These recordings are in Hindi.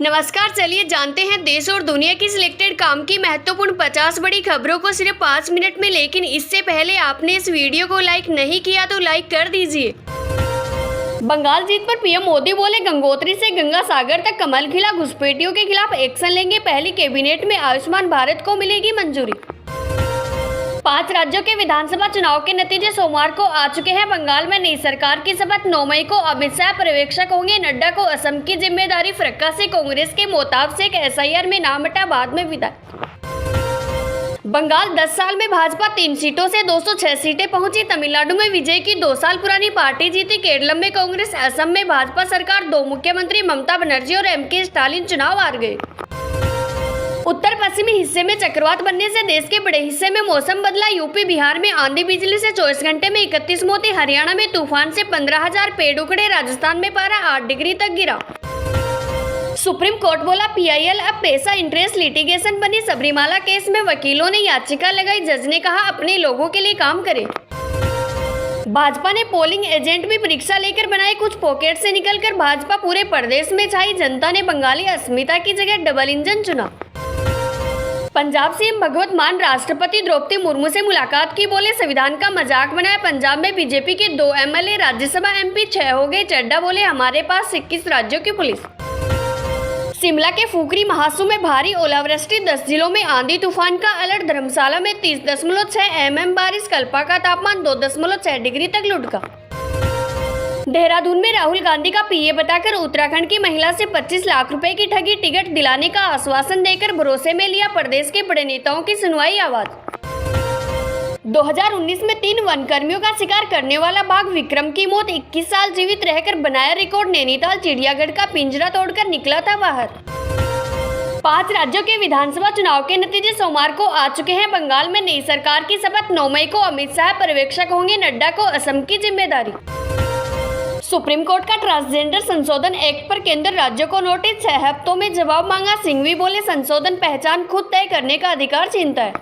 नमस्कार, चलिए जानते हैं देश और दुनिया की सिलेक्टेड काम की महत्वपूर्ण 50 बड़ी खबरों को सिर्फ 5 मिनट में। लेकिन इससे पहले आपने इस वीडियो को लाइक नहीं किया तो लाइक कर दीजिए। बंगाल जीत पर पीएम मोदी बोले, गंगोत्री से गंगा सागर तक कमल खिला, घुसपैठियों के खिलाफ एक्शन लेंगे। पहली कैबिनेट में आयुष्मान भारत को मिलेगी मंजूरी। 5 राज्यों के विधानसभा चुनाव के नतीजे सोमवार को आ चुके हैं। बंगाल में नई सरकार की शपथ 9 मई को। अमित शाह पर्यवेक्षक होंगे। नड्डा को असम की जिम्मेदारी। फरक्का से कांग्रेस के मोहताब शेख एसआईआर में नाम हटा, बाद में विदा। बंगाल 10 साल में भाजपा 3 सीटों से 206 सीटें पहुंची। तमिलनाडु में विजय की 2 साल पुरानी पार्टी जीती। केरल में कांग्रेस, असम में भाजपा सरकार। 2 मुख्यमंत्री ममता बनर्जी और एमके स्टालिन चुनाव हार गए। उत्तर पश्चिमी हिस्से में चक्रवात बनने से देश के बड़े हिस्से में मौसम बदला। यूपी बिहार में आंधी बिजली से 24 घंटे में 31 मौतें। हरियाणा में तूफान से 15,000 पेड़ उखड़े। राजस्थान में पारा 8 डिग्री तक गिरा। सुप्रीम कोर्ट बोला, पीआईएल अब पैसा इंटरेस्ट लिटिगेशन बनी। सबरीमाला केस में वकीलों ने याचिका लगाई। जज ने कहा अपने लोगों के लिए काम करें। भाजपा ने पोलिंग एजेंट भी परीक्षा लेकर बनाए। कुछ पॉकेट से निकलकर भाजपा पूरे प्रदेश में छाई। जनता ने बंगाली अस्मिता की जगह डबल इंजन चुना। पंजाब सीएम भगवंत मान राष्ट्रपति द्रौपदी मुर्मू से मुलाकात की। बोले, संविधान का मजाक बनाया। पंजाब में बीजेपी के 2 एमएलए, राज्यसभा एमपी 6 हो गए। चड्डा बोले, हमारे पास 21 राज्यों की पुलिस। शिमला के फुकरी महासू में भारी ओलावृष्टि। 10 जिलों में आंधी तूफान का अलर्ट। धर्मशाला में 30.6 mm बारिश। कल्पा का तापमान 2.6 डिग्री तक लुढ़का। देहरादून में राहुल गांधी का पीए बताकर उत्तराखंड की महिला से 25 लाख रुपए की ठगी। टिकट दिलाने का आश्वासन देकर भरोसे में लिया। प्रदेश के बड़े नेताओं की सुनवाई आवाज। 2019 में 3 वनकर्मियों का शिकार करने वाला बाघ विक्रम की मौत। 21 साल जीवित रहकर बनाया रिकॉर्ड। नैनीताल चिड़ियाघर का पिंजरा तोड़कर निकला था बाहर। 5 राज्यों के विधानसभा चुनाव के नतीजे सोमवार को आ चुके हैं। बंगाल में नई सरकार की शपथ 9 मई को। अमित शाह पर्यवेक्षक होंगे। नड्डा को असम की जिम्मेदारी। सुप्रीम कोर्ट का ट्रांसजेंडर संशोधन एक्ट पर केंद्र राज्यों को नोटिस। 6 हफ्तों में जवाब मांगा। सिंघवी बोले, संशोधन पहचान खुद तय करने का अधिकार छीनता है।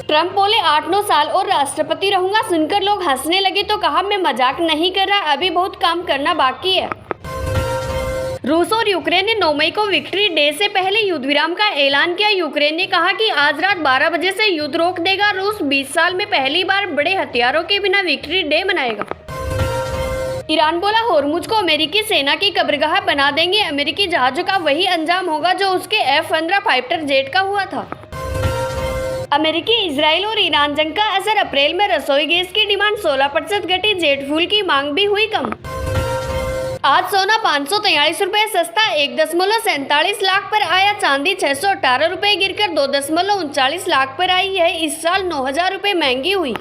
ट्रंप बोले, 8-9 साल और राष्ट्रपति रहूंगा। सुनकर लोग हंसने लगे तो कहा, मैं मजाक नहीं कर रहा, अभी बहुत काम करना बाकी है। रूस और यूक्रेन ने 9 मई को विक्ट्री डे से पहले युद्ध विराम का ऐलान किया। यूक्रेन ने कहा कि आज रात 12 बजे से युद्ध रोक देगा। रूस 20 साल में पहली बार बड़े हथियारों के बिना विक्ट्री डे मनाएगा। ईरान बोला, होर्मुज को अमेरिकी सेना की कब्रगाह बना देंगे। अमेरिकी जहाजों का वही अंजाम होगा जो उसके F-15 फाइटर जेट का हुआ था। अमेरिकी, इजराइल और ईरान जंग का असर। अप्रैल में रसोई गैस की डिमांड 16% घटी। जेट फ्यूल की मांग भी हुई कम। आज सोना 543 रुपए सस्ता 1.47 लाख पर आया। चांदी 618 रुपए गिरकर 2.39 लाख पर आई है। इस साल 9,000 रुपए महंगी हुई।